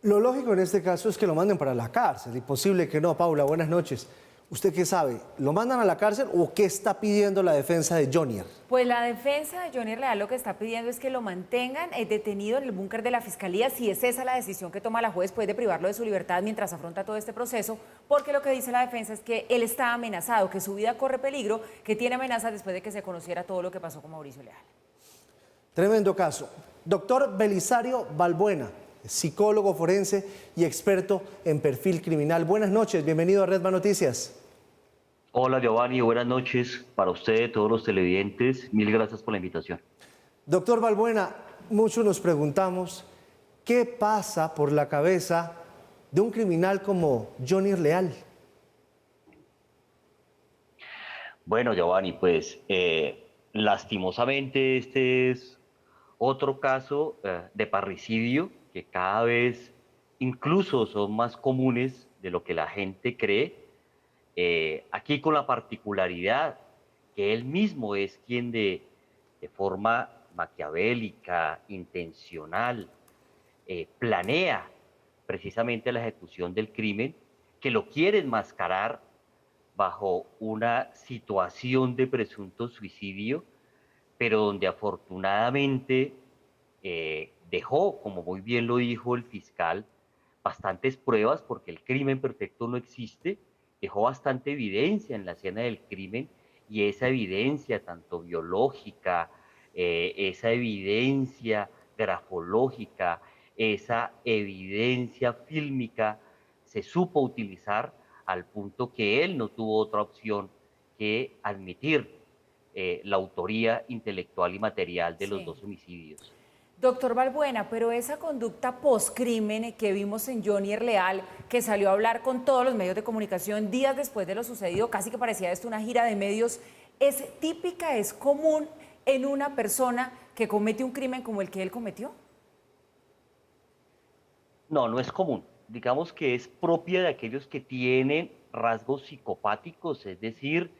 Lo lógico en este caso es que lo manden para la cárcel. Imposible que no. Paula, buenas noches. ¿Usted qué sabe? ¿Lo mandan a la cárcel o qué está pidiendo la defensa de Jonier? Pues la defensa de Johnny Real lo que está pidiendo es que lo mantengan detenido en el búnker de la Fiscalía, si es esa la decisión que toma la juez, después de privarlo de su libertad mientras afronta todo este proceso, porque lo que dice la defensa es que él está amenazado, que su vida corre peligro, que tiene amenazas después de que se conociera todo lo que pasó con Mauricio Leal. Tremendo caso. Doctor Belisario Balbuena, psicólogo forense y experto en perfil criminal. Buenas noches, bienvenido a Redma Noticias. Hola Giovanni, buenas noches para usted, todos los televidentes. Mil gracias por la invitación. Doctor Balbuena, muchos nos preguntamos qué pasa por la cabeza de un criminal como Jonier Leal. Bueno Giovanni, pues lastimosamente este es otro caso de parricidio que cada vez incluso son más comunes de lo que la gente cree. Aquí con la particularidad que él mismo es quien de forma maquiavélica, intencional, planea precisamente la ejecución del crimen, que lo quiere enmascarar bajo una situación de presunto suicidio, pero donde afortunadamente dejó, como muy bien lo dijo el fiscal, bastantes pruebas, porque el crimen perfecto no existe, dejó bastante evidencia en la escena del crimen, y esa evidencia, tanto biológica, esa evidencia grafológica, esa evidencia fílmica, se supo utilizar al punto que él no tuvo otra opción que admitir la autoría intelectual y material de los Sí. dos homicidios. Doctor Balbuena, pero esa conducta post-crimen que vimos en Johnny Leal, que salió a hablar con todos los medios de comunicación días después de lo sucedido, casi que parecía esto una gira de medios, ¿es típica, es común en una persona que comete un crimen como el que él cometió? No, no es común. Digamos que es propia de aquellos que tienen rasgos psicopáticos, es decir,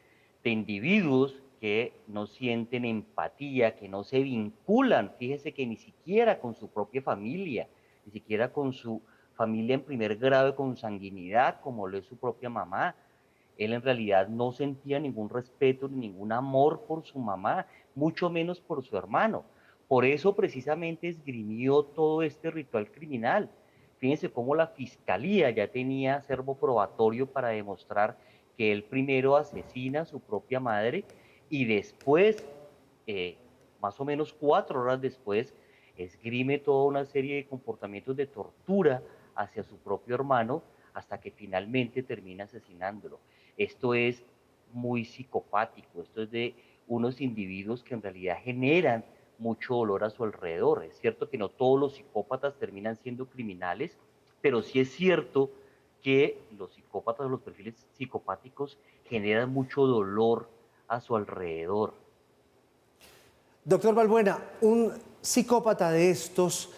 de individuos que no sienten empatía, que no se vinculan, fíjese que ni siquiera con su propia familia, ni siquiera con su familia en primer grado de consanguinidad, como lo es su propia mamá. Él en realidad no sentía ningún respeto ni ningún amor por su mamá, mucho menos por su hermano. Por eso precisamente esgrimió todo este ritual criminal. Fíjense cómo la fiscalía ya tenía acervo probatorio para demostrar que él primero asesina a su propia madre y después, eh, más o menos 4 horas después, esgrime toda una serie de comportamientos de tortura hacia su propio hermano hasta que finalmente termina asesinándolo. Esto es muy psicopático, esto es de unos individuos que en realidad generan mucho dolor a su alrededor. Es cierto que no todos los psicópatas terminan siendo criminales, pero sí es cierto que los psicópatas o los perfiles psicopáticos generan mucho dolor a su alrededor. Doctor Balbuena, un psicópata de estos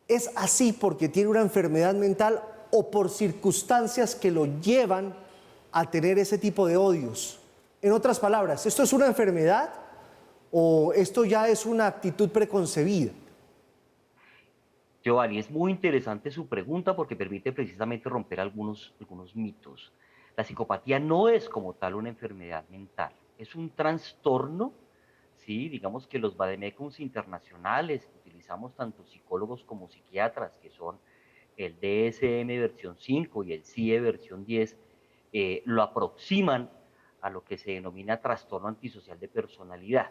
es así porque tiene una enfermedad mental o por circunstancias que lo llevan a tener ese tipo de odios. En otras palabras, ¿esto es una enfermedad o esto ya es una actitud preconcebida? Giovanni, es muy interesante su pregunta porque permite precisamente romper algunos mitos. La psicopatía no es como tal una enfermedad mental, es un trastorno, ¿sí? Digamos que los vademecums internacionales que utilizamos tanto psicólogos como psiquiatras, que son el DSM versión 5 y el CIE versión 10, lo aproximan a lo que se denomina trastorno antisocial de personalidad.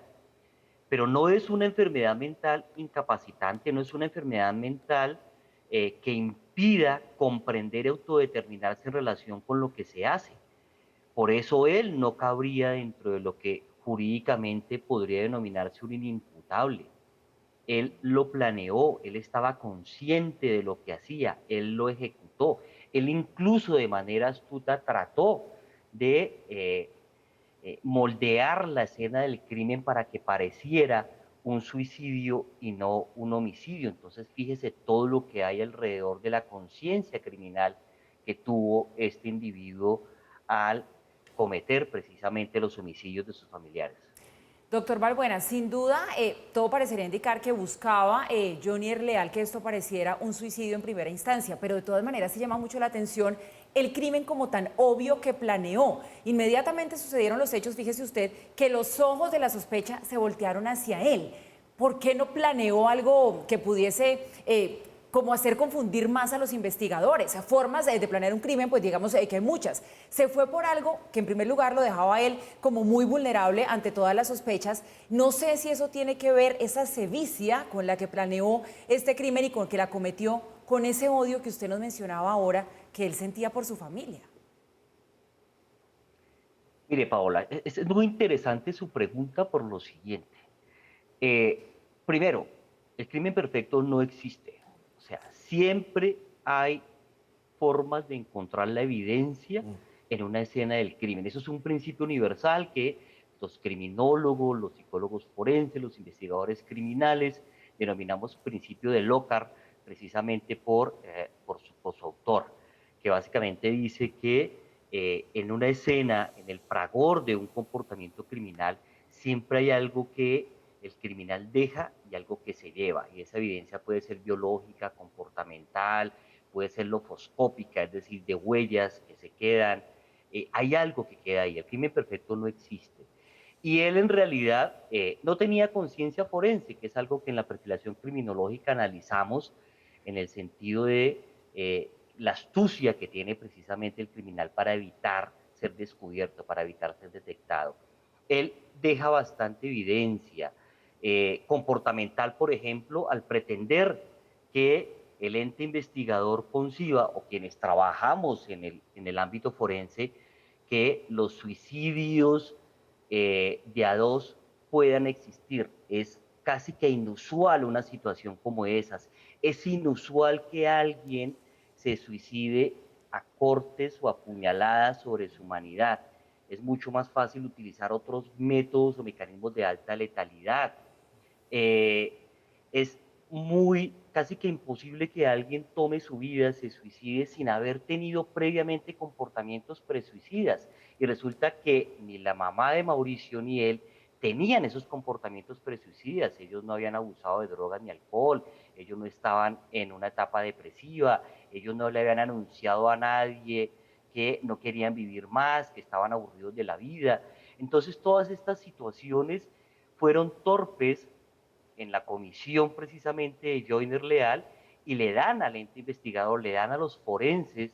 Pero no es una enfermedad mental incapacitante, no es una enfermedad mental que impida comprender y autodeterminarse en relación con lo que se hace. Por eso él no cabría dentro de lo que jurídicamente podría denominarse un inimputable. Él lo planeó, él estaba consciente de lo que hacía, él lo ejecutó, él incluso de manera astuta trató de moldear la escena del crimen para que pareciera un suicidio y no un homicidio. Entonces, fíjese todo lo que hay alrededor de la conciencia criminal que tuvo este individuo al cometer precisamente los homicidios de sus familiares. Doctor Balbuena, sin duda, todo parecería indicar que buscaba Johnny Leal que esto pareciera un suicidio en primera instancia, pero de todas maneras se llama mucho la atención el crimen como tan obvio que planeó. Inmediatamente sucedieron los hechos, fíjese usted, que los ojos de la sospecha se voltearon hacia él. ¿Por qué no planeó algo que pudiese como hacer confundir más a los investigadores? Formas de planear un crimen, pues digamos que hay muchas. Se fue por algo que en primer lugar lo dejaba a él como muy vulnerable ante todas las sospechas. No sé si eso tiene que ver, esa sevicia con la que planeó este crimen y con que la cometió, con ese odio que usted nos mencionaba ahora, que él sentía por su familia. Mire, Paola, es muy interesante su pregunta por lo siguiente. Primero, el crimen perfecto no existe. O sea, siempre hay formas de encontrar la evidencia en una escena del crimen. Eso es un principio universal que los criminólogos, los psicólogos forenses, los investigadores criminales denominamos principio de Lockhart, precisamente por su autor, que básicamente dice que en una escena, en el fragor de un comportamiento criminal, siempre hay algo que el criminal deja y algo que se lleva. Y esa evidencia puede ser biológica, comportamental, puede ser lofoscópica, es decir, de huellas que se quedan. Hay algo que queda ahí. El crimen perfecto no existe. Y él en realidad no tenía conciencia forense, que es algo que en la perfilación criminológica analizamos en el sentido de la astucia que tiene precisamente el criminal para evitar ser descubierto, para evitar ser detectado. Él deja bastante evidencia comportamental, por ejemplo, al pretender que el ente investigador conciba, o quienes trabajamos en el ámbito forense, que los suicidios de a dos puedan existir. Es casi que inusual una situación como esas. Es inusual que alguien se suicide a cortes o a puñaladas sobre su humanidad. Es mucho más fácil utilizar otros métodos o mecanismos de alta letalidad. Es muy, casi que imposible que alguien tome su vida, se suicide sin haber tenido previamente comportamientos presuicidas. Y resulta que ni la mamá de Mauricio ni él tenían esos comportamientos presuicidas. Ellos no habían abusado de drogas ni alcohol, ellos no estaban en una etapa depresiva, ellos no le habían anunciado a nadie que no querían vivir más, que estaban aburridos de la vida. Entonces todas estas situaciones fueron torpes en la comisión precisamente de Joyner Leal y le dan al ente investigador, le dan a los forenses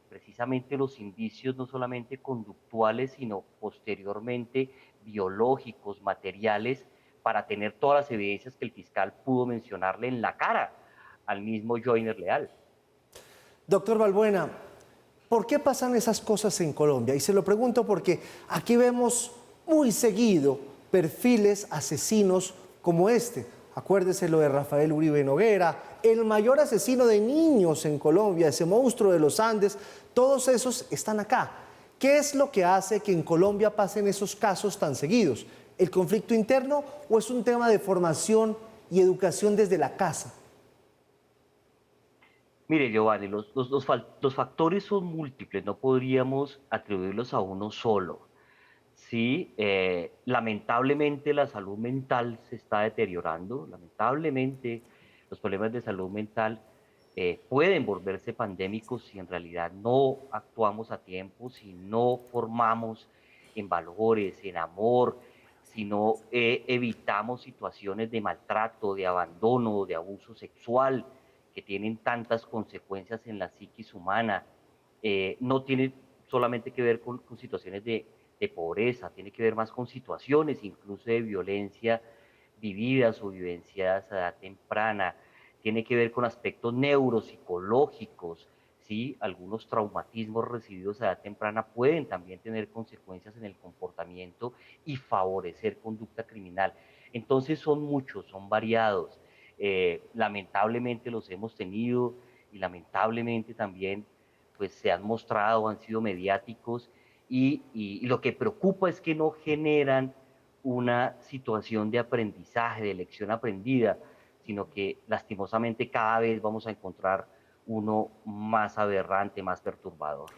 precisamente los indicios no solamente conductuales, sino posteriormente biológicos, materiales, para tener todas las evidencias que el fiscal pudo mencionarle en la cara al mismo Joyner Leal. Doctor Balbuena, ¿por qué pasan esas cosas en Colombia? Y se lo pregunto porque aquí vemos muy seguido perfiles asesinos como este. Acuérdese lo de Rafael Uribe Noguera, el mayor asesino de niños en Colombia, ese monstruo de los Andes. Todos esos están acá. ¿Qué es lo que hace que en Colombia pasen esos casos tan seguidos? ¿El conflicto interno o es un tema de formación y educación desde la casa? Mire, Giovanni, los factores son múltiples, no podríamos atribuirlos a uno solo. Sí, lamentablemente la salud mental se está deteriorando, lamentablemente los problemas de salud mental pueden volverse pandémicos si en realidad no actuamos a tiempo, si no formamos en valores, en amor, si no evitamos situaciones de maltrato, de abandono, de abuso sexual, que tienen tantas consecuencias en la psiquis humana. No tiene solamente que ver con situaciones de pobreza, tiene que ver más con situaciones incluso de violencia vividas o vivenciadas a edad temprana, tiene que ver con aspectos neuropsicológicos, ¿sí? Algunos traumatismos recibidos a edad temprana pueden también tener consecuencias en el comportamiento y favorecer conducta criminal. Entonces son muchos, son variados. Lamentablemente los hemos tenido y lamentablemente también pues se han mostrado, han sido mediáticos y lo que preocupa es que no generan una situación de aprendizaje, de lección aprendida, sino que lastimosamente cada vez vamos a encontrar uno más aberrante, más perturbador.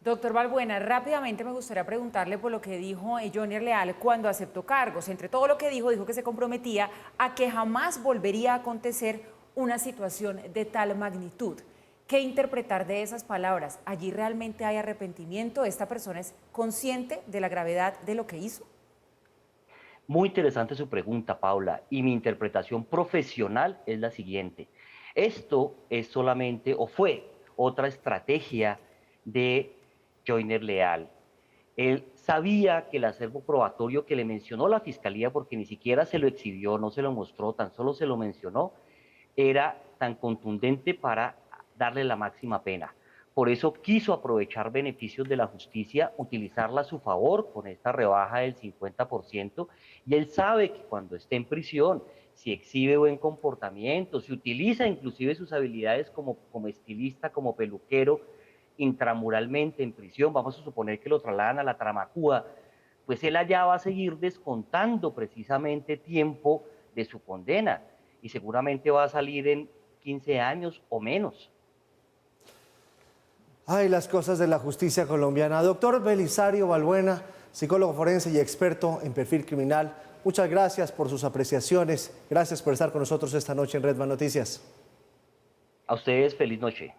Doctor Balbuena, rápidamente me gustaría preguntarle por lo que dijo Johnny Leal cuando aceptó cargos. Entre todo lo que dijo que se comprometía a que jamás volvería a acontecer una situación de tal magnitud. ¿Qué interpretar de esas palabras? ¿Allí realmente hay arrepentimiento? ¿Esta persona es consciente de la gravedad de lo que hizo? Muy interesante su pregunta, Paula, y mi interpretación profesional es la siguiente. Esto es solamente, o fue, otra estrategia de Joyner Leal. Él sabía que el acervo probatorio que le mencionó la fiscalía, porque ni siquiera se lo exhibió, no se lo mostró, tan solo se lo mencionó, era tan contundente para darle la máxima pena. Por eso quiso aprovechar beneficios de la justicia, utilizarla a su favor con esta rebaja del 50%, y él sabe que cuando esté en prisión, si exhibe buen comportamiento, si utiliza inclusive sus habilidades como estilista, como peluquero, intramuralmente en prisión, vamos a suponer que lo trasladan a la Tramacúa, pues él allá va a seguir descontando precisamente tiempo de su condena y seguramente va a salir en 15 años o menos. Ay, las cosas de la justicia colombiana. Doctor Belisario Balbuena, psicólogo forense y experto en perfil criminal, muchas gracias por sus apreciaciones. Gracias por estar con nosotros esta noche en Redman Noticias. A ustedes, feliz noche.